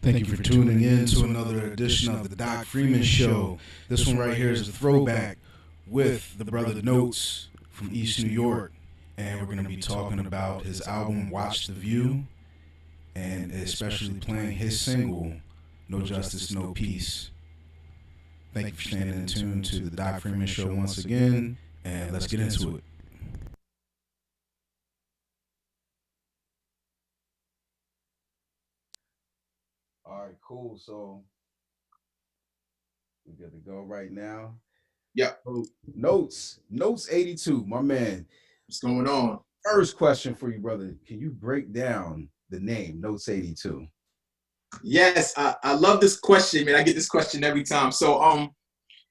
Thank you for tuning in to another edition of the Doc Freeman Show. This one right here is a throwback with the brother Notes from East New York. And we're going to be talking about his album Watch the View, and especially playing his single No Justice, No Peace. Thank you for staying in tune to the Doc Freeman Show once again, and let's get into it. All right, cool. So we're good to go right now. Yep. So, Notes 82, my man. What's going on? First question for you, brother. Can you break down the name Notes 82? Yes, I love this question, man. I get this question every time. So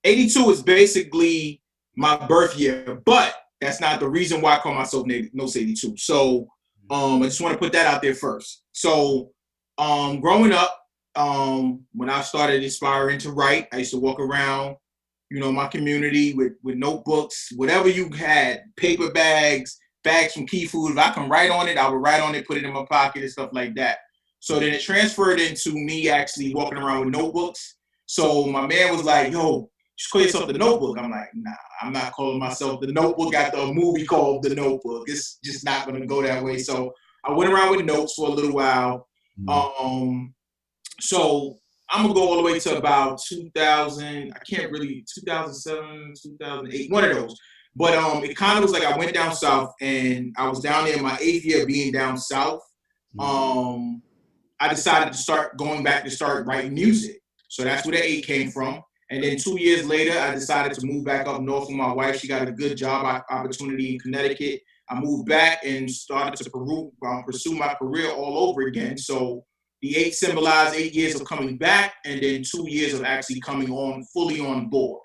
82 is basically my birth year, but that's not the reason why I call myself Notes 82. So I just want to put that out there first. So growing up, when I started aspiring to write, I used to walk around, my community with notebooks, whatever you had, paper bags from Key Food. If I can write on it, I would write on it, put it in my pocket and stuff like that. So then it transferred into me actually walking around with notebooks. So my man was like, yo, just call yourself The Notebook. I'm like, nah, I'm not calling myself The Notebook after a movie called The Notebook. It's just not going to go that way. So I went around with notes for a little while. So I'm going to go all the way to about 2000. 2007, 2008, one of those. But it kind of was like I went down south, and I was down there in my 8th year being down south. I decided to start going back to start writing music. So that's where the 8 came from. And then 2 years later, I decided to move back up north with my wife. She got a good job opportunity in Connecticut. I moved back and started to pursue my career all over again. So the 8 symbolized 8 years of coming back, and then 2 years of actually coming on fully on board.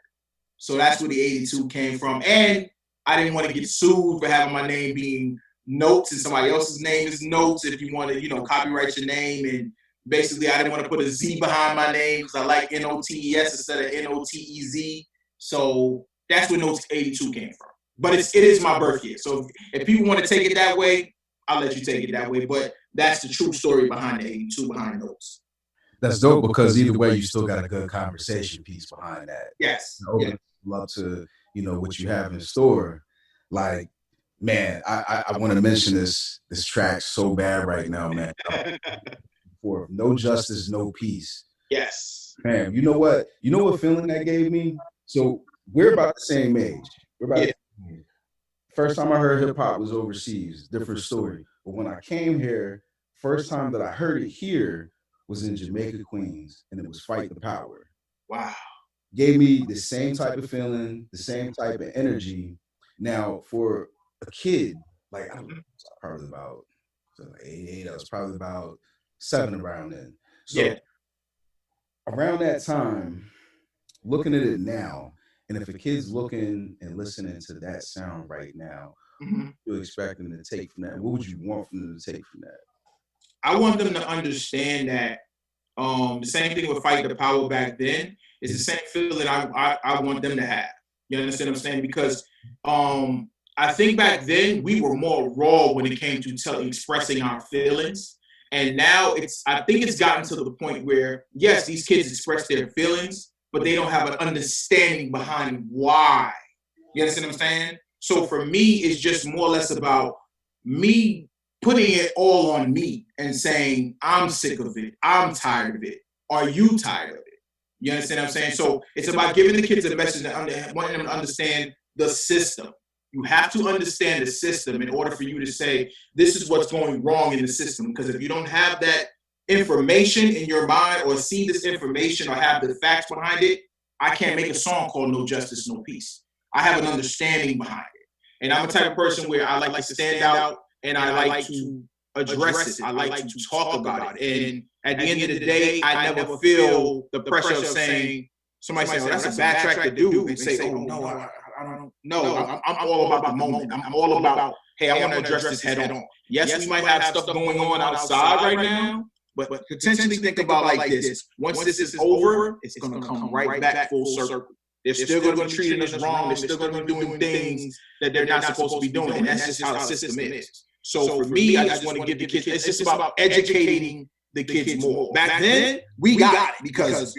So that's where the 82 came from. And I didn't want to get sued for having my name being Notes and somebody else's name is Notes. If you want to, copyright your name. And basically, I didn't want to put a Z behind my name because I like NOTES instead of NOTEZ. So that's where Notes 82 came from. But it is my birth year. So if people want to take it that way, I'll let you take it that way. But that's the true story behind the 82, behind Notes. That's dope because either way, you still got a good conversation piece behind that. Yes. Love to, what you have in store. Like, man, I want to mention this track so bad right now, man. For No Justice, No Peace. Yes. Man, you know what? You know what feeling that gave me? So we're about the same age. We're about the same age. First time I heard hip hop was overseas, different story. But when I came here, first time that I heard it here was in Jamaica, Queens, and it was Fight the Power. Wow. Gave me the same type of feeling, the same type of energy. Now, for a kid, like I was probably about 88, I was probably about 7 around then. So around that time, looking at it now, and if a kid's looking and listening to that sound right now, you expect them to take from that? What would you want from them to take from that? I want them to understand that the same thing with Fight the Power back then is the same feeling I want them to have. You understand what I'm saying? Because I think back then we were more raw when it came to expressing our feelings. And now I think it's gotten to the point where, yes, these kids express their feelings, but they don't have an understanding behind why. You understand what I'm saying? So for me, it's just more or less about me putting it all on me and saying, I'm sick of it. I'm tired of it. Are you tired of it? You understand what I'm saying? So it's about giving the kids a message and wanting them to understand the system. You have to understand the system in order for you to say, this is what's going wrong in the system. Because if you don't have that information in your mind or see this information or have the facts behind it, I can't make a song called No Justice, No Peace. I have an understanding behind it. And I'm the type of person where I like to stand out and I like to address it. I like to talk about it. And at the end of the day, I never feel the pressure of saying, somebody saying, oh, that's a bad track to do. And say, oh, no, I don't know. I'm all about the moment. I'm all about, hey, I want to address this head on. Yes, we might have stuff going on outside right now, but potentially think about like this. Once this is over, it's going to come right back full circle. They're still going to be treating us wrong. They're still going to be doing things that they're not supposed to be doing. And that's just how the system is. So for me, I just want to give the kids, it's just about educating the kids more. Back then, we got it because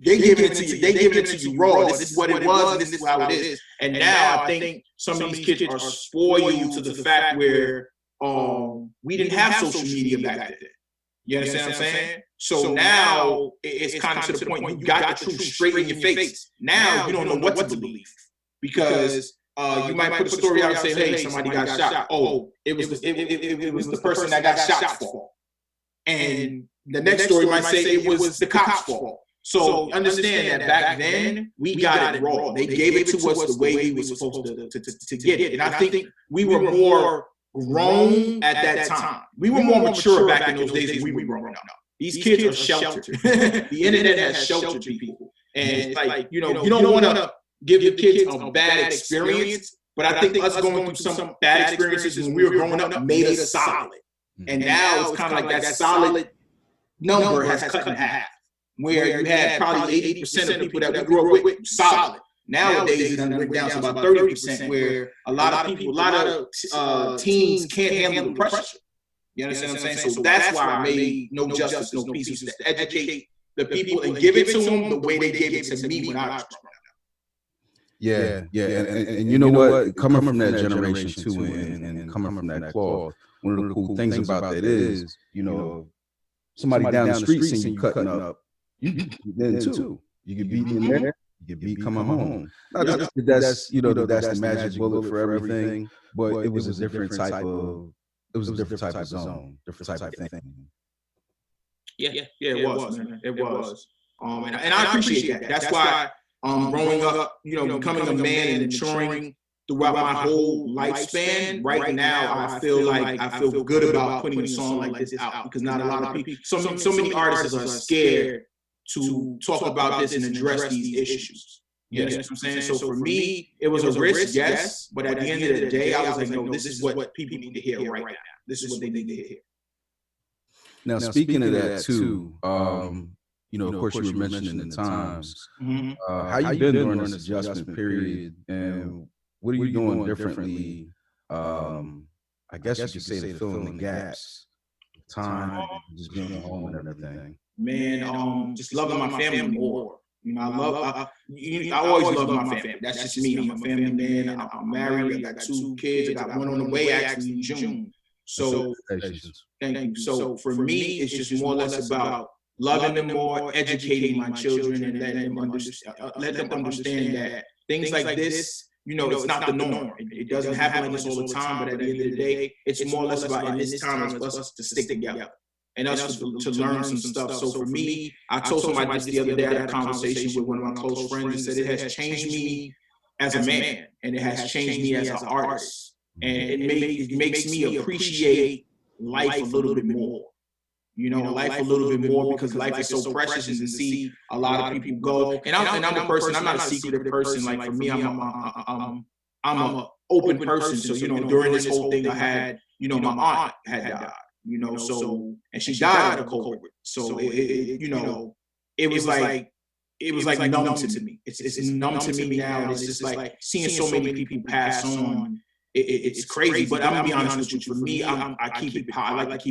they giving it to you. They giving it to you raw. This is what it was, and this is how it is. And now I think some of these kids are spoiled to the fact where we didn't have social media back then. You understand what I'm saying? So now it's kind of to the point you got the truth straight in your face. Now you don't know what to believe because you might put a story out and say, "Hey, somebody got shot." Oh, it was the person that got shot's fault. And the next story might say it was the cop's fault. So understand that back then we got it raw. They gave it to us the way we were supposed to get it. And I think we were more grown at that time. We were more mature back in those days when we were growing up. These kids are sheltered. The internet has sheltered people. And it's like, you don't want to give your kids a bad experience, but I think us going through some bad experiences when we were growing up made us solid. And now it's kind of like that solid number has cut in half, where you had probably 80% of people that we grew up with solid. Nowadays, it's went down to about 30%, where a lot of teens can't handle the pressure. You understand what I'm saying? So that's why I made No Justice, No Peace, was to educate the people and give it to them the way they gave it to me when I was growing up. Yeah. And you know what? Coming from that generation too, and coming from that cloth, one of the cool things about that is, somebody down the street seeing you cutting up, you then too. You get beat in there, you get beat coming home. Not just that's the magic bullet for everything, but it was a different type of zone, different type of thing. Yeah, it was, man. It was. And I appreciate that. That's why growing up, becoming a man and maturing throughout my whole lifespan, right now I feel good about putting a song like this out, because not a lot of people, so many artists are scared to talk about this and address these issues. You know what I'm saying? So for me, it was a risk, yes, but at the end of the day, I was like, no, this is what people need to hear right now. This is what they need to hear. Now, speaking of that too, of course, you were mentioning the times. How you been during this adjustment period, and what are you doing differently? I guess you could say to fill in the gaps, time, just being at home and everything. Man, just loving my family more. I always love my family. That's just me. I'm a family man. I'm married. I got 2 kids. I got one on the way actually in June. So thank you. So for me, it's just more or less about loving them more, educating my children, and let them understand that things like this, it's not the norm. It doesn't happen like this all the time, but at the end of the day, it's more or less about, in this time, it's us to stick together and us to learn some stuff. So for me, I told somebody just the other day, I had a conversation with one of my close friends and said it has changed me as a man, and it has changed me as an artist. And it makes me appreciate life a little bit more. Life a little bit more, because life is so precious, and to see a lot of people go. And I'm a person. I'm not a secretive person. Like for me, I'm a open person. So during this whole thing, I had my aunt had died. So, and she died of COVID. So it was like numb to me. It's numb to me now, and it's just like seeing so many people pass on. It's crazy. But I'm gonna be honest with you. For me, I like to keep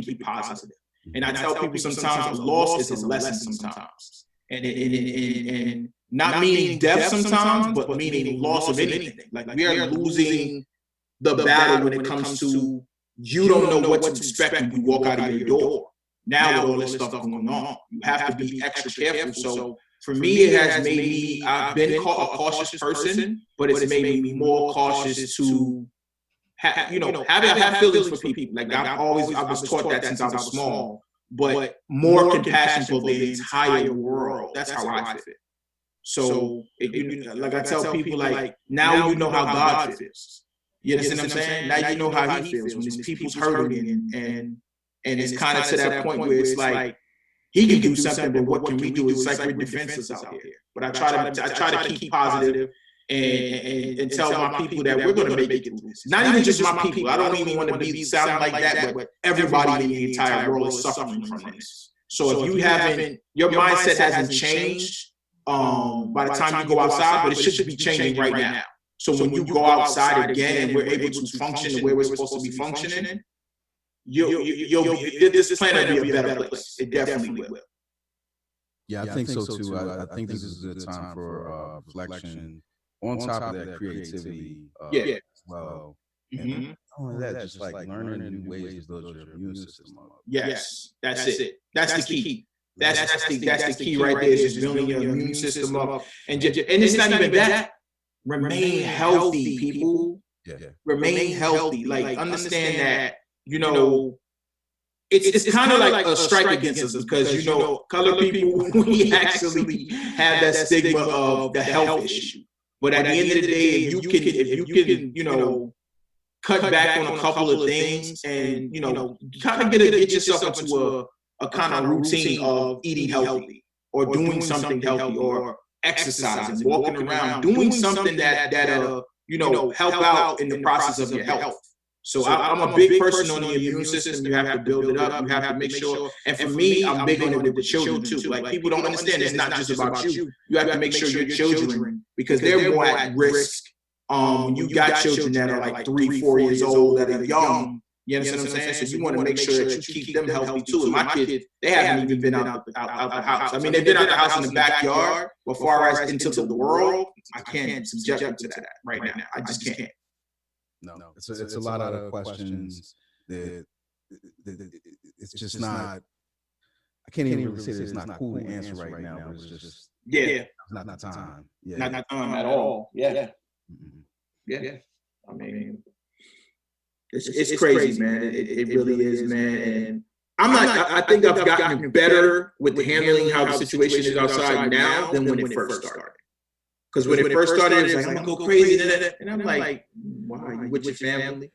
it positive. And I tell people sometimes a loss is a lesson sometimes. And not meaning death sometimes, but meaning loss of anything. Like we are losing the battle when it comes to, you don't know what to expect when you walk out of your door. Now with all this stuff going on, you have to be extra careful. So for me, it has made me, I've been a cautious person, but it's made me more cautious to have feelings for people. Like I was taught that since I was small, but more compassion for the entire world. That's how I feel. So, like I tell people, like now you know how God feels. You understand what I'm saying? Now you know how He feels when His people's hurting, and it's kind of to that point where it's like He can do something, but what can we do? It's like we're defenseless out here. But I try to keep positive and tell my people that we're going to make it through this. Not even just my people. I don't even want to be sounding like that, but everybody in the entire world is suffering from this. So if you haven't, your mindset hasn't changed by the time you go outside, but it should be changing right now. So when you go outside again and we're able to function the way we're supposed to be functioning, this planet will be a better place. It definitely will. Yeah, I think so too. I think this is a good time for reflection. On top of that, creativity as well. And not only that, just like learning new ways to build your immune system up. Yes, that's it. That's the key. That's the key right there. Is just building your immune system up, and it's not even that. Remain healthy, people. Yeah. Remain healthy. Like understand that it's kind of like a strike against us because colored people we actually have that stigma of the health issue. But at the end of the day, if you can cut back on a couple of things and kind of get yourself into a kind of routine of eating healthy or doing something healthy or exercising, walking around, doing something that help out in the process of your health. So I'm a big person on the immune system. You have to build it up. You have to make sure. And for me, I'm big on it with the children too. Like people don't understand it's not just about you. You have to make sure your children, because they're more at risk. You got children that are like 3, 4 years old that are young. You understand what I'm saying? So you want to make sure that you keep them healthy too. And my kids, they haven't even been out the house. I mean, they've been out the house in the backyard, but far as into the world, I can't subject them to that right now. I just can't. No, it's a lot of questions that it's just not. I can't even really say that it's not cool to answer right now, but it's just it's not time. Yeah, not time at all. Yeah. I mean, it's crazy, man. It really is, man. And I think I've gotten better with handling how the situation is outside now than when it first started. Because when it first started, it was like, I'm going to go crazy. And I'm like, why? You with your family?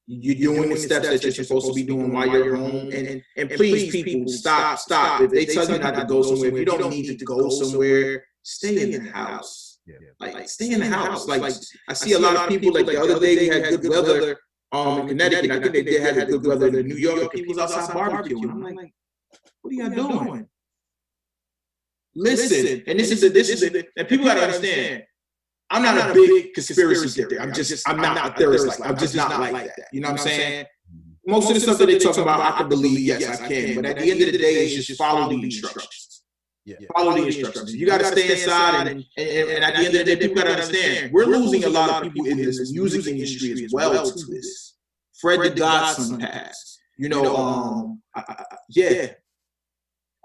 You're doing the steps that you're supposed to be doing while you're home. And please, people, stop. If they tell you not to go somewhere, if you don't need to go somewhere, stay in the house. Like, stay in the house. Like, I see a lot of people, like the other day, we had good weather in Connecticut. I think they had good weather in New York. And people was outside barbecuing. I'm like, what are y'all doing? Listen, and this is and people gotta understand. I'm not a big conspiracy theorist. I'm not a theorist. I'm just not like that. You know what I'm saying? Most of the stuff that they talk about, I can believe. Yes, I can. But at the end of the day, it's just follow the instructions. Follow the instructions. You gotta stay inside, and at the end of the day, people gotta understand. We're losing a lot of people in this music industry as well to this. Fred the Godson passed.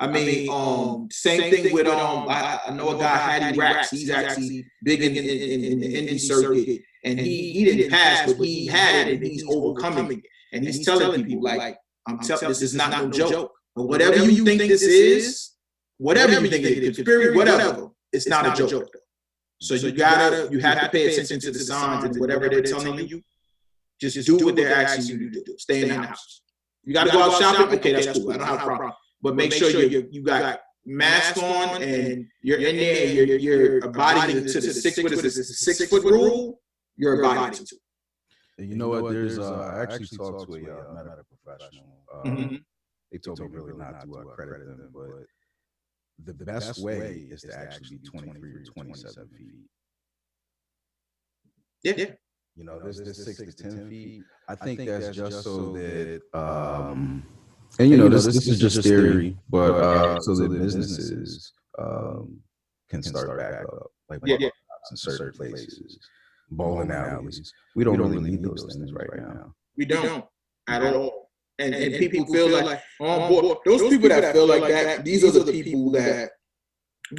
I mean, same thing with I know a guy, Hattie Rax. He's actually big in the indie circuit, and he didn't pass, but he had it, and he's overcoming it. And he's telling people like, this is not no joke. But whatever you think this is, whatever you think it is, conspiracy, whatever, it's not a joke. So you have to pay attention to the signs and whatever they're telling you. Just do what they're asking you to do. Stay in the house. You got to go out shopping. Okay, that's cool. I don't have a problem. But make sure you got mask on and you're in there and you're abiding to the 6 foot rule. You're abiding to. You know what? There's I actually talked to a medical professional. They told me really not to credit them, but the best way is to actually be 23 or 27 feet. Yeah. There's 6 to 10 feet. I think that's just so that and this is just theory, but so that businesses can start back up, like in certain places, bowling alleys. We don't really need those things right now. We don't at all. And people feel like, those people that feel like that, these are the people that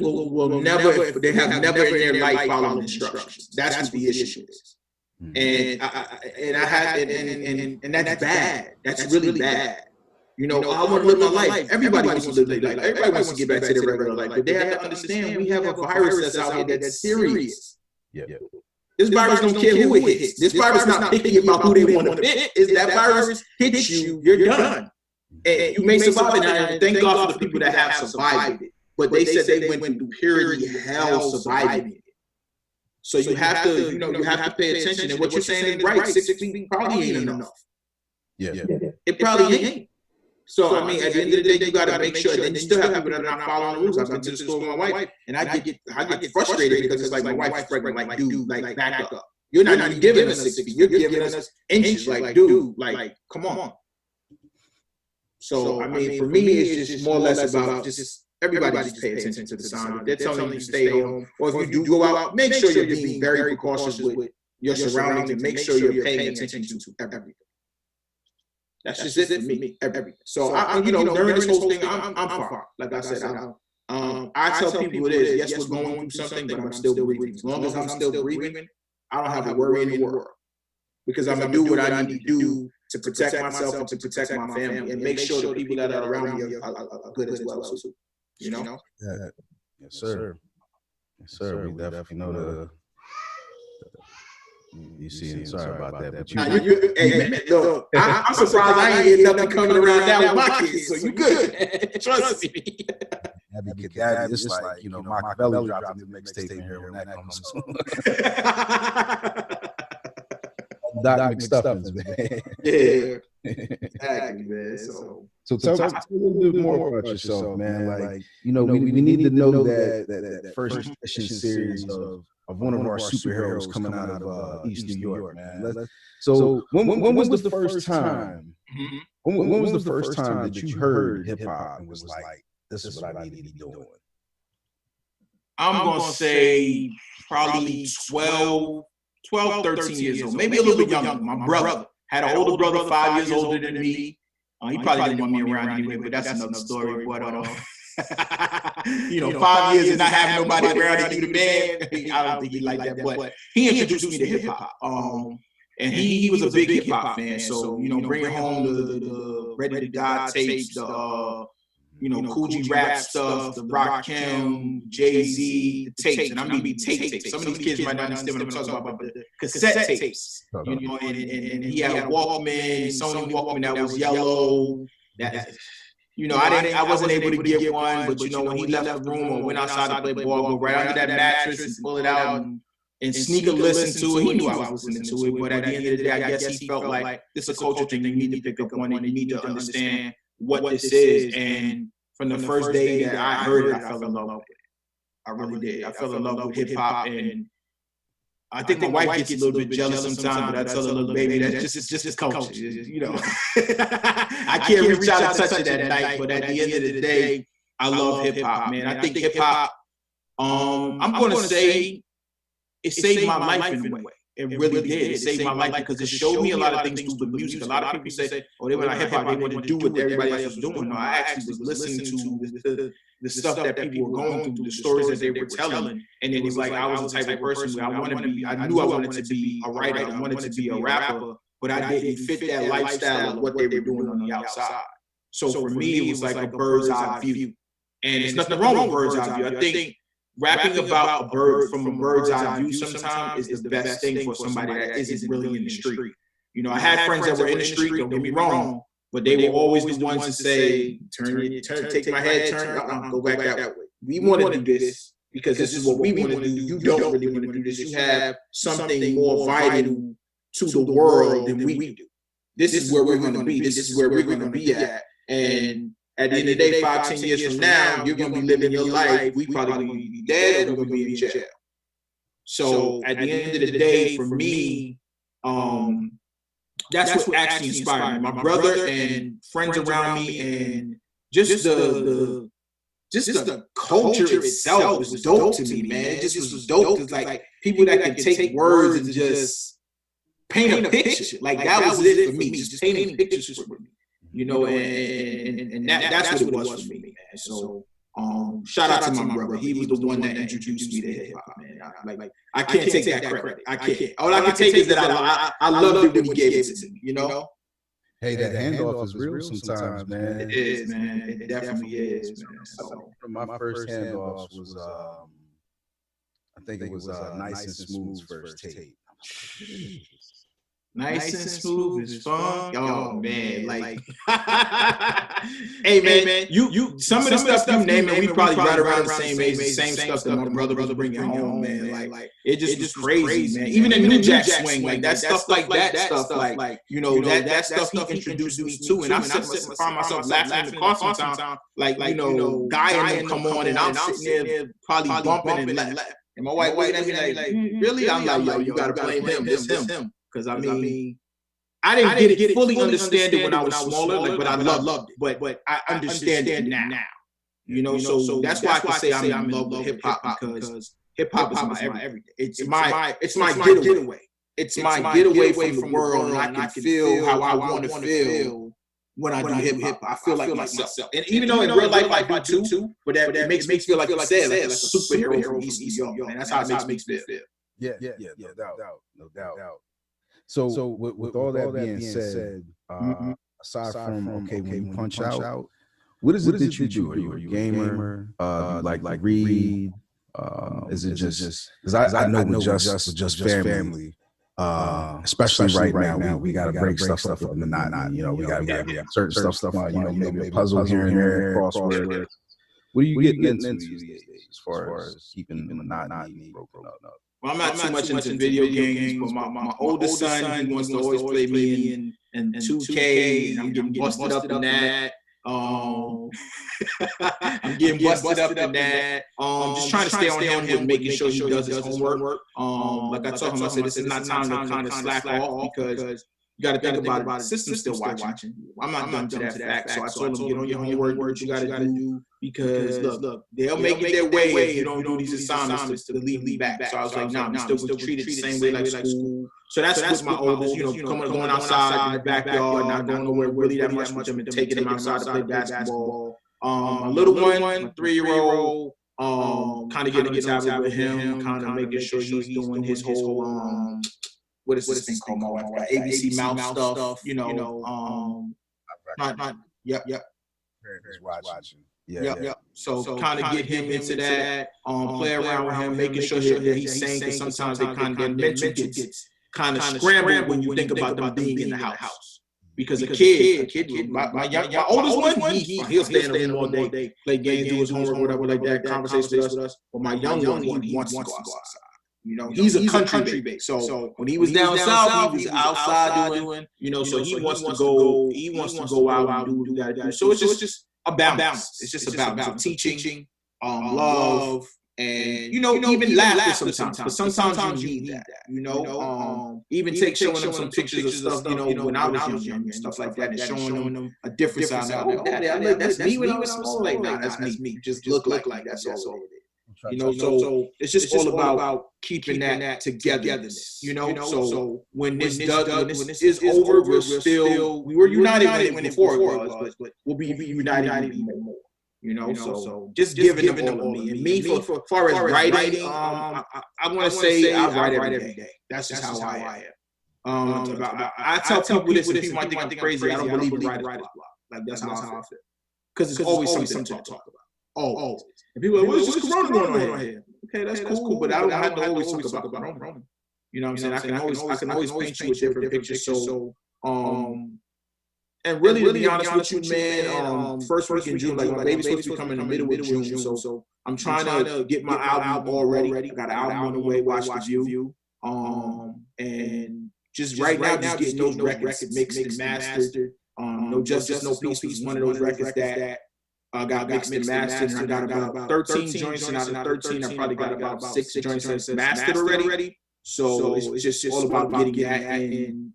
will never, they have never in their life followed instructions. That's what the issue is. And that's bad. That's really bad. I want to live my life. Everybody wants to live their life. Everybody wants to get back to their regular life. But they have to understand we have a virus that's out here that's serious. This virus don't care who it hits. This virus not picky about who they want to hit. Is that virus hits you, you're done. And you may survive it. And thank God for the people that have survived it. But they said they went through purity hell surviving it. So you have to, you have to pay attention. And what you're saying is right. 6 feet probably ain't enough. It probably ain't. So, I mean, at the end of the day, you got to make sure. And you still have people that are not following the rules. I've been to the store with my wife, and I get frustrated because it's like my wife's pregnant. Like, dude, like back up. You're not even giving us 6 feet. You're giving us inches. Like, dude, like come on. So I mean, for me, it's just more or less about just everybody just pay attention to the signs. If they're telling you to stay home, or if you do go out, make sure you're being very precautious with your surroundings and make sure you're paying attention to everything. That's just it for me. Everything. So I during this whole thing, I'm fine. Like I said, I tell people it is. Yes, we're going through something, but I'm still breathing. As long as I'm still breathing, I don't have a worry in the world, because I'm gonna do what I need to do to protect myself and to protect my family, and make sure the people that are around me are good as well too. You know? Yeah. Yes, sir. Yes, sir. We definitely know the. You see, sorry about that, but look, I'm surprised I ain't getting nothing coming around now with my kids, so you good. Trust me. It's like, Machiavelli dropped a new mixtape in here when that comes. Doc McStuffins, man. Yeah, exactly, man. So tell us a little bit more about yourself, man. Like, we need to know that first edition series of one of our superheroes coming out of East New York, man. So when was the first time? When was the first time that you heard hip hop and was like, this is what I need to be doing? I'm gonna say probably 12, 13 years old, maybe a little bit younger. My brother had an older brother, 5 years older than me. He probably didn't want me around anyway, but that's another story. But 5 years and not having nobody around to do the band, I don't think he liked that. But he introduced me to hip hop. And he was a big hip hop fan. So, bringing home the Ready to Die tapes, the Cool G rap stuff, the Rakim, Jay-Z, the tapes, and I mean tapes. Some of these kids might not understand what I'm talking about, but the cassette tapes, and he had a Walkman, Sony Walkman that was yellow. I wasn't able to get one, but when he left the room or went outside to play ball, go right under that mattress and pull it out and sneak a listen to it. He knew I was listening to it, but at the end of the day, I guess he felt like this is a culture thing. You need to pick up on it. You need to understand what this is. And from the first day that I heard it, I fell in love with it. I really did. I fell in love with hip hop, and I think my wife gets a little bit jealous sometimes, but I tell her, little baby, that's just culture. I can't reach out and touch it at night, but at the end of the day, I love hip hop, man. I think hip hop, I'm going to say it saved my life in a way. It really did. It saved my life because it showed me a lot of things through the music. A lot of people say, oh, they went on hip hop, they wanted to do what everybody else was doing. No, I actually was listening to the stuff that people were going through, the stories that they were telling. And it was like, I was the type of person where I knew I wanted to be a writer, I wanted to be a rapper, but I didn't fit that lifestyle of what they were doing on the outside. So for me, it was like a bird's eye view. And there's nothing wrong with bird's eye view. I think rapping about a bird from a bird's eye view sometimes is the best thing for somebody that isn't really in the street. I had friends that were in the street, don't get me wrong, but they were always the ones to say, take my head, go back that way. We want to do this because this is what we want to do. You don't really want to do this. You have something more vital to the world than we do. This is where we're going to be. This is where we're going to be at. And at the end of the day, 5-10 years from now, you're going to be living your life. We probably going to be dead or we're going to be in jail. So at the end of the day, for me, that's what actually inspired me. My brother and friends around me, and just the culture itself was dope to me, man. It just was dope. It's like people that can take words and just paint a picture. Like that was it for me. Just painting pictures for me. And that's what it was for me, man. So shout out to my brother. He was the one that introduced me to hip hop, man. I can't take that credit. I can't. All I can take is that I loved it when he gave it to me, Hey, that handoff is real sometimes, man. It is, man. It definitely is, man. So my first handoff was I think it was Nice and Smooth's first tape. Nice and smooth is fun. Oh man, like hey man, you some of the stuff you name, we probably right around the same age, the same stuff that my brother was bringing home, man. Like it just was crazy, man. Even in New Jack Swing, like that stuff, like that stuff, like that stuff he introduced me to, and I'm sitting find myself laughing in the car sometimes, like Guy and them come on, and I'm sitting there probably bumping and laughing. And my wife at me like, really? I'm like, yo, you gotta blame him. It's him. Because I mean, I didn't get it fully understand it when I was smaller, like, but I loved it. But I understand it now. You know, so that's why I can say I'm in love with hip hop, because hip hop is my everything. It's my getaway. It's my getaway from the world, and I can feel how I want to feel when I do hip hop. I feel like myself. And even though in real life I do too, but it makes me feel like you said, like a superhero from East New York, man. That's how it makes me feel. Yeah, no doubt. So with all that being said, aside from when you punch out, what is it that you do? Are you a gamer? Do you like read? Is it just because I know with just family, especially right now, we got to break stuff up with monotony. You know, we got certain stuff. You know, maybe a puzzle here and there, crossword. What are you getting into these days as far as keeping the monotony broken up? Well, I'm not too much into video games, but my oldest son, he wants to always play me in 2K, and I'm getting busted up in that. I'm getting busted up in that. Just trying to stay on him with making sure he does his homework. Like I told him, I said, this is not time to kind of slack off, because you got to think about it. The system's still watching. I'm not done to that fact. So I told him, get on your homework, do what you got to do, because look, they'll make it their way if you don't do these assignments to leave me back. So I was like, nah, I'm still treated the same way like school. So that's with my oldest, going outside in the backyard, not going nowhere really that much with them, and taking them outside to play basketball. My little one, 3-year-old, kind of getting a tablet with him, kind of making sure he's doing his whole what is this thing called? My wife got ABC Mouth stuff. Yep. Watching. Yep. So kind of get him into that. Play around with him, making sure that he's saying, because sometimes they kind of get mental gets kind of scrambled when you think about them being in the house. Because a kid, my oldest one, he'll stay in the room all day, play games, do his homework, whatever like that, conversations with us. But my young one, he wants to go outside. You know, he's a country baby. So when he was down south, he was outside doing, so he wants to go out and do what he got to do. So it's just a balance. It's just a balance of teaching, love, and even laughter sometimes. Because sometimes you need that. Even showing them some pictures of stuff, when I was young and stuff like that, and showing them a different side. Oh, Daddy, that's me when I was small. Like, nah, that's me. You just look like that's all it is. So it's just all about keeping that togetherness. So when this is over, we were united when before it was, but we'll be united even more. So just giving them all of me. And me, for far as writing, I want to say I write every day. That's just how I am. I tell people this, and people might think I'm crazy. I don't believe in write a block. Like that's how I feel. Because it's always something to talk about. Oh, and people are like, what's this Corona going on here? Okay, that's cool, but I don't have to always talk about Corona. You know what I'm saying? I can always paint you a different picture. So, and really, to be honest with you, man, first week in June, like my baby's supposed to be coming in the middle of June, so I'm trying to get my album all ready. I got an album on the way, watch the view. And just right now, just getting those records mixed and mastered. No Justice, No Peace was one of those records that got mixed and mastered, and I got about 13 joints, and out of 13, I probably got about 6 joints that's mastered already. So it's just all about getting that in,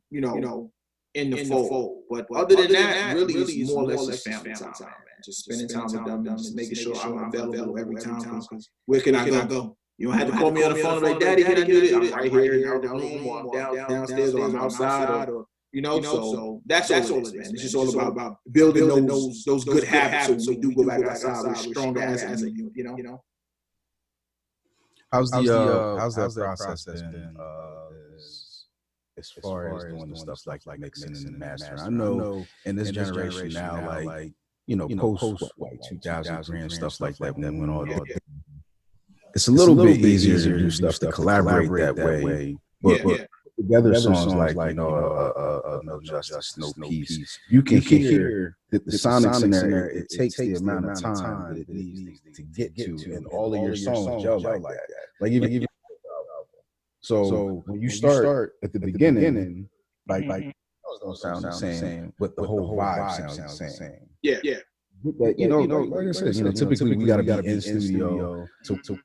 in the fold. But other than that, really, it's more or less just family time, man. Just spending time with them, just making sure I'm available every time. Because where can I go? You don't have to call me on the phone like, Daddy, can I do it? I'm right here in the room, or I'm downstairs, or I'm outside, or so that's all it is, man. It's just all about building those good habits, so we do go back outside, we're stronger as a unit, How's that process been? As far as doing the stuff like mixing and mastering? I know in this generation now, like post like 2000 grand stuff like that, when went all that. It's a little bit easier to do stuff to collaborate that way, but together songs like No Justice, No Peace, you can hear the sonics in there. It takes the amount of time that it needs to get to, and all of your songs gel like that. Like even so when you start at the beginning, like don't sound the same, but the whole vibe sounds the same. Yeah. Like I said, typically we got to be in studio to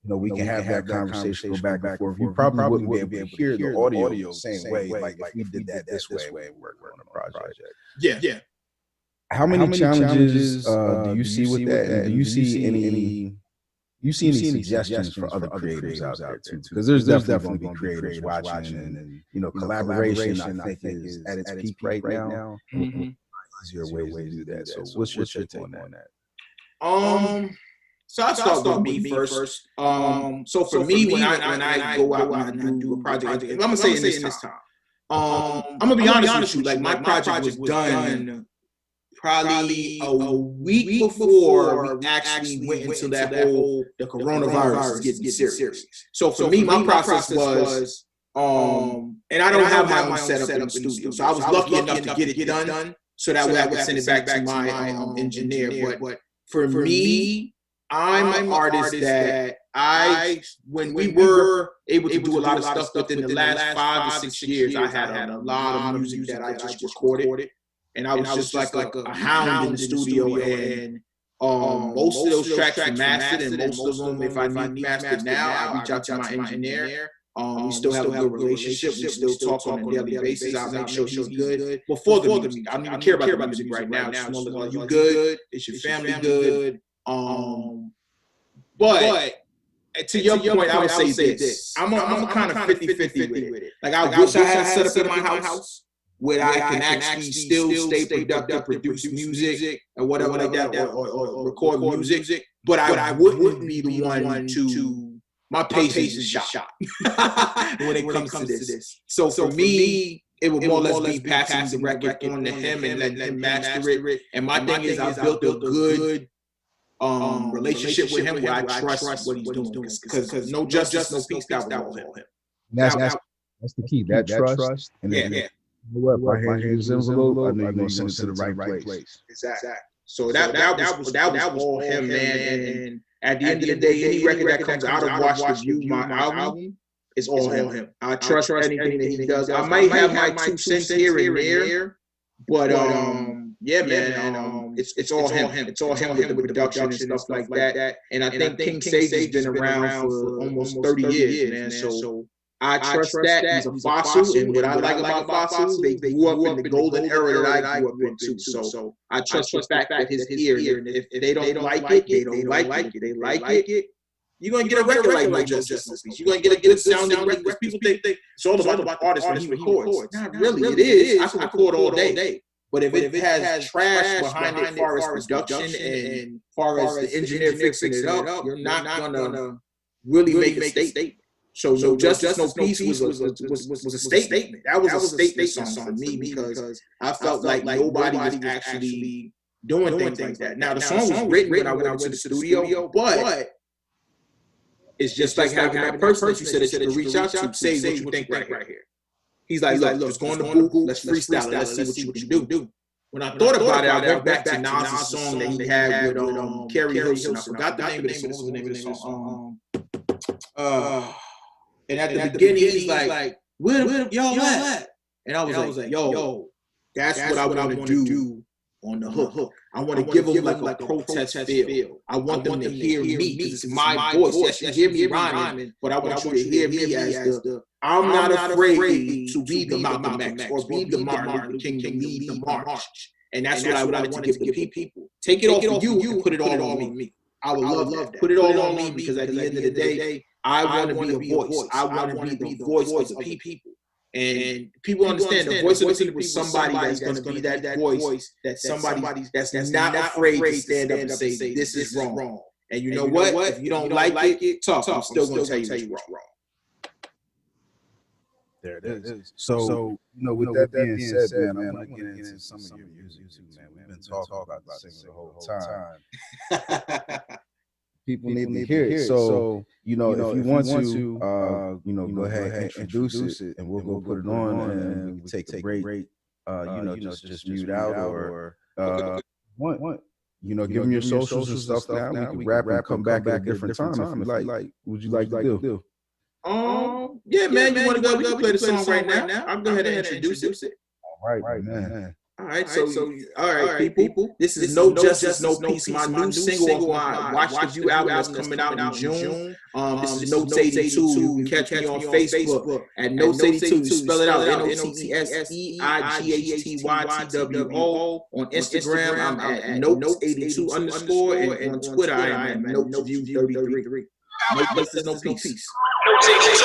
we can have that conversation, go back and forth. You probably wouldn't be able to hear the audio the same way. Like if we did that this way, we work on a project. Yeah. How many challenges do you see with that? And do you see any suggestions for other creatives out there too? Because there's definitely going to be creators watching, and collaboration I think is at its peak right now. Easier ways to do that. So what's your take on that? So I'll start with me first. So for me, when I go out and do a project, I'm gonna say in this time. I'm gonna be honest with you. Like my project was done probably a week before we actually went into that whole the coronavirus getting serious. So for me, my process was and I don't have my own setup in the studio, so I was lucky enough to get it done, so that way I could send it back to my engineer. But for me, I'm an artist that when we were able to do a lot of stuff within the last 5 to 6 years, I had a lot of music that I just recorded. And I was just like a hound in the studio, and most of those tracks are mastered, and most of them, if I need mastered now, I reach out to my engineer. We still have a good relationship. We still talk on a daily basis. I'll make sure he's good before the music. I don't even care about the music right now. Just want to look, are you good? Is your family good? But to your point, I would say this. I'm kind of 50-50 with it. Like I wish I had set up in my house where I can actually still stay productive, produce music and whatever like that, or record music. But I wouldn't be the one to, my patience is shot when it comes to this. So for me, it would more or less be passing the record on to him and letting him master it. And my thing is, I built a good relationship with him where I trust what he's doing. Because no justice, no peace, that will him. That's the key. That trust. And yeah. You know what? If I hand you this envelope, I know you're going to send it to the right place. Exactly. So that was all him, man. And at the end of the day, any record that comes out of Watch the View, my album, it's all him. I trust anything that he does. I might have my 2 cents here and there, but yeah, man. It's all him. It's all him with the production and stuff like that. And I think King Sage has been around for almost 30 years, man. So I trust that. He's a fossil, and what I like about fossils, they grew up in the golden era that I grew up in too. So I trust the fact that his ear, and if they don't like it, they don't like it. If they like it, you're gonna get a record like No Justice, No Peace. You're gonna get a good sounding record. Because people think it's all about the artist when he records. Not really, it is. I can record all day. But if it has trash behind it, as far as production and far as the engineer fixing it up, you're not gonna really make a statement. So No Justice, No Peace was a statement. That was a statement song for me, because I felt like nobody was actually doing things like that. Now the song was written when I went to the studio, but it's just like having that person that you said that you could reach out to, say what you think right here. He's like, look, just go on the booth, let's freestyle it, let's see what you can do. When I thought about it, I went back to Nas' song that he had with Carrie Hilson. I forgot the name of the song. What was the name of the song? And at the beginning, he's like, where y'all at? And I was like, yo, that's what I want to do on the hook. I want to give them like a protest feel. I want them to hear me, because it's my voice. Yes, you hear me rhyming, but I want you to hear me as the, I'm not afraid to be the Malcolm X or be the Martin Luther King to lead the march. And that's what I wanted to give the people. Take it off of you and put it all on me. I would love that. Put it all on me, because at the end of the day, I want to be a voice. I want to be the voice of the people. And people understand the voice of the people is somebody that's going to be that voice, that somebody that's not afraid to stand up and say, this is wrong. And you know what? If you don't like it, talk. I'm still going to tell you what's wrong. There it is. So with that being said, man, I want to get into some of your music too, man. We've been talking about this the whole time. People need to hear it. So, if you want to, go ahead and introduce it, and we'll go put it on, and we can take a break. Just mute out, or give them your socials and stuff now. We can rap and come back at a different time if you like. Would you like to do? Yeah, man. You want to go? We can play the song right now. I'll go ahead and introduce it. All right, man. All All right, people. This is No Justice, No Peace, my new single off my Watch the View album that's coming out in June. This is Notes 82. You can catch me on Facebook at Notes 82. You spell it out, NOTESEIGHTYTWO. On Instagram, I'm at Notes 82 underscore, and on Twitter, I am at Notes View 33. No Justice, No Peace. Notes 82.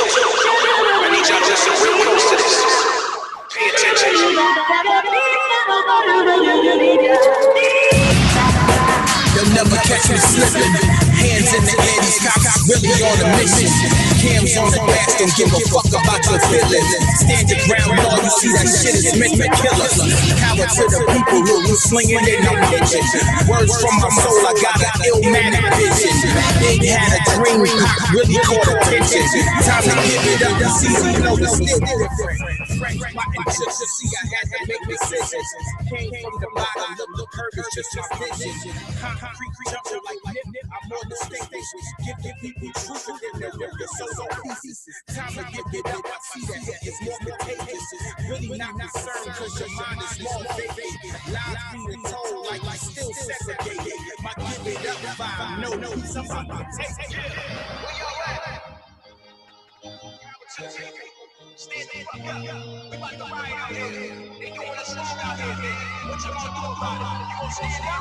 I need y'all to listen real close to this. Pay attention. They'll never catch me slipping. Hands in the air, these cops really on a mission. Cams on the back, don't give a fuck about your feelings. Stand your ground, all you see that shit is meant to kill us. Power to the people who slinging in no kitchen. Words from my soul, I got an illmatic vision. Big had a dream, pop really caught attention. Time to give it up, you see, you know it's still different. Frank plotting just to see I had to make decisions. Came from the bottom, look, curve is just my vision. Concrete jungle like nip, I'm on the stage. Give people truth in their so pieces. Time to give it up, I see that it's more contagious. Really not concerned cause your mind is more vacant. Lies being told like you still segregated. My give it up vibe, no, somebody take it. Where y'all at? Stand the fuck up. We about to ride out here. They doing us out here. What you gonna do about it? You gonna stand up?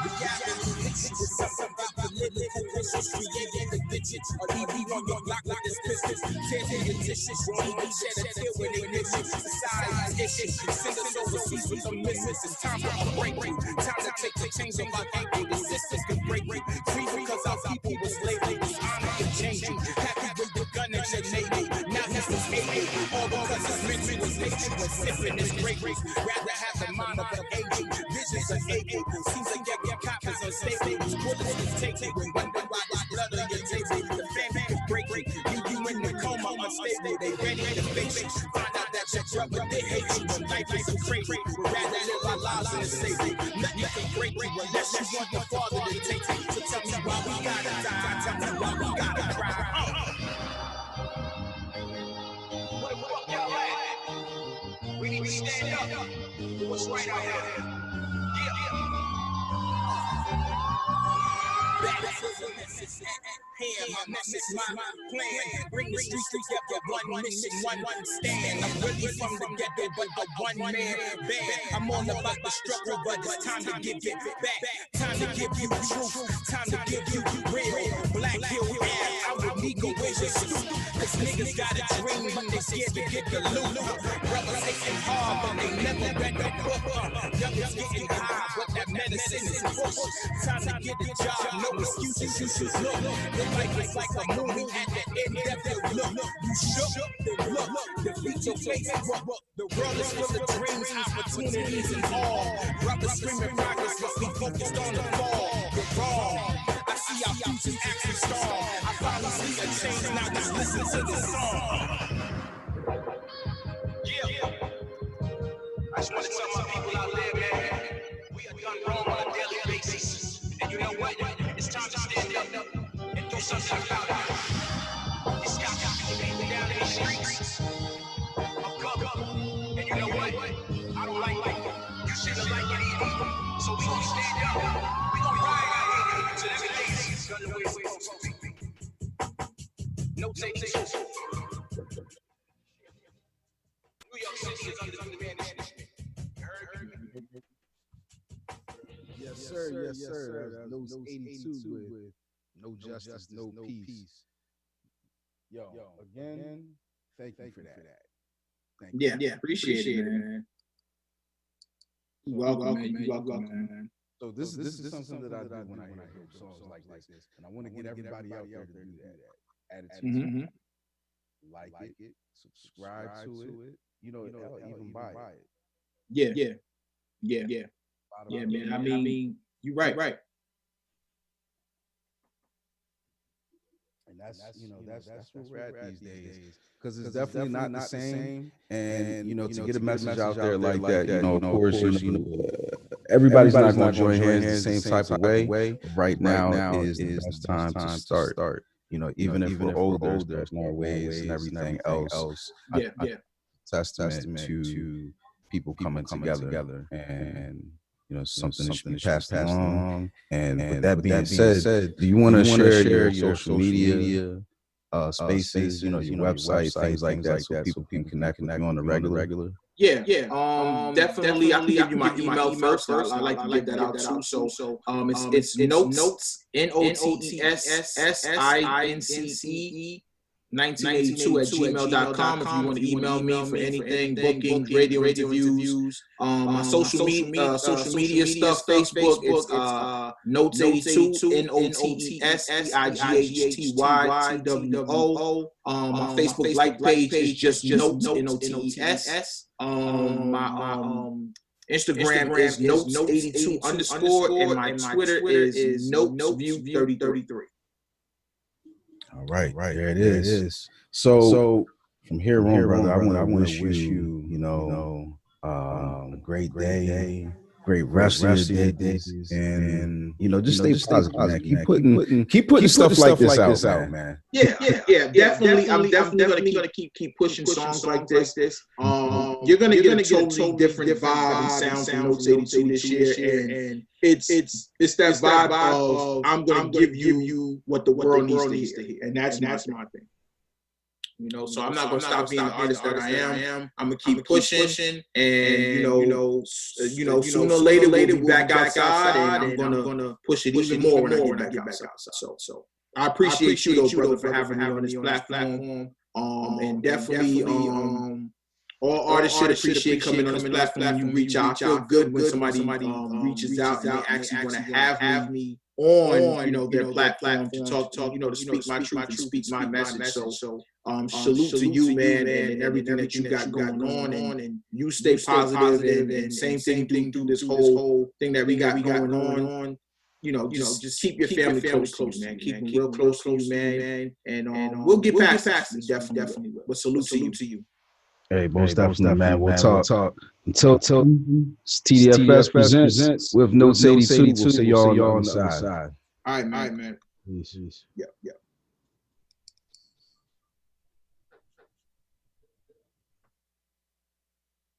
Reality hits you with something about political issues. Creating the digits. Or leave you on your block with this business. Tear through your dishes. Won't even shed a tear when they miss you. Society's issues. Send us overseas with the misses. It's time for a breakthrough. Time to take the chains on my ankle. The sisters can break free because our people was slavery. This honor can change you. Happy with the gun at your navel. Now he's escaping. All because his mental was nature was sipping his great race. Rather have the mind of an aging. Visions are aching. Seems like your cop is unstable. Bullets is taken. Wonder why there's blood on your table. The family is breaking. Leave you in the coma unstable. They ready to face you. Find out that your brother they hate you. When life is so crazy. We'd rather live our lives in the safety. Nothing can break you unless you want the father to take you. So tell me why we gotta die. Tell me why we gotta cry. Where the fuck y'all at? We need to stand up. What's right out here? My message, my plan. Bring the streets together, one mission, one stand. I'm really from the ghetto, but a one-man band. I'm all about the struggle, but it's time to give it back. Time to give you truth. Time to give you real. Black Hill Ave, out with Nico, where's your suit? Cause niggas got a dream, but they scared to get the loot. Brothers taking hard, but they never read the book. Youngers getting high, but that medicine is push. Time to get a job, no excuses, you should look. Your life is like a movie at the end of the look. You shook, then look, defeat your face. The world is full of dreams, opportunities, and all. Brothers screaming progress, must be focused on the fall. You're wrong. I see our futures actually strong. I finally see a change, now just listen to this song. Yeah. I just want to tell my people out there, man, we are done wrong on a daily basis. And you know what? It's time to stand up and do something about it. It's got people down in the streets. I'm covered. And you know what? I don't like it. You shouldn't like it either. So we gonna stand up. We gonna ride out here until every day is done the way it's supposed to be. No taking so. New York City is under the management. Yes, sir. That was Notes 82 with No Justice, No Peace. Yo, again, thank you for that. Thank you. Yeah, appreciate it, man. You're welcome, man. So this is something that I do when I hear songs like this, and I want to get everybody out there to do that. Attitude, like it, subscribe to it. You know, even buy it. Yeah, man. I mean, you're right. And that's where we're at these days. Because it's definitely not the same. And to get a message out there like that, of course, everybody's not going to join hands the same type of way. Right now is the best time to start. Even if we're older, there's more ways and everything else. Yeah. Testament to people coming together, and something that should be passed along. And with that being said, do you want to share your social media spaces, your website, things like that, so people can connect with you on the regular? Yeah. Definitely. I can give you my email first. I like to give that out too. So it's notes NOTESSINCE 1982 at gmail.com if you want to email me for anything, bookings, radio interviews, my social media stuff, Facebook, it's Notes 82, NOTESEIGHTYTWO. My Facebook like page is just Notes, NOTES. My Instagram is Notes 82 _ and my Twitter is Notes View 33. All right, there it is. So from here on, brother, I want to wish you, a great day, great rest of your days, and just stay positive, man. Keep putting stuff like this out, man. Yeah, definitely. I'm definitely gonna keep pushing songs like this. You're gonna get a totally different vibe and sound from Notes 82 this year, and it's that vibe of I'm gonna give you what the world needs to hear, and that's my thing. So I'm not gonna stop being the artist that I am. I'm gonna keep pushing, and sooner or later we'll be back outside, and I'm gonna push it even more when I get back outside. So I appreciate you, though, brother, for having me on this platform. And definitely, all artists should appreciate coming on this platform. You reach out. I feel good when somebody reaches out and they actually want to have me on their platform to talk to speak my truth and speak my message. So salute to you, man, and everything that you got going on, and you stay positive, and same thing through this whole thing that we got going on. Just keep your family close to you, man. Keep them real close to you, man. And we'll get past it, definitely. But salute to you. Hey, most definitely, man. We'll talk until TDFS presents with Notes 82. We'll see y'all on the other side. All right, man. Peace. Yeah.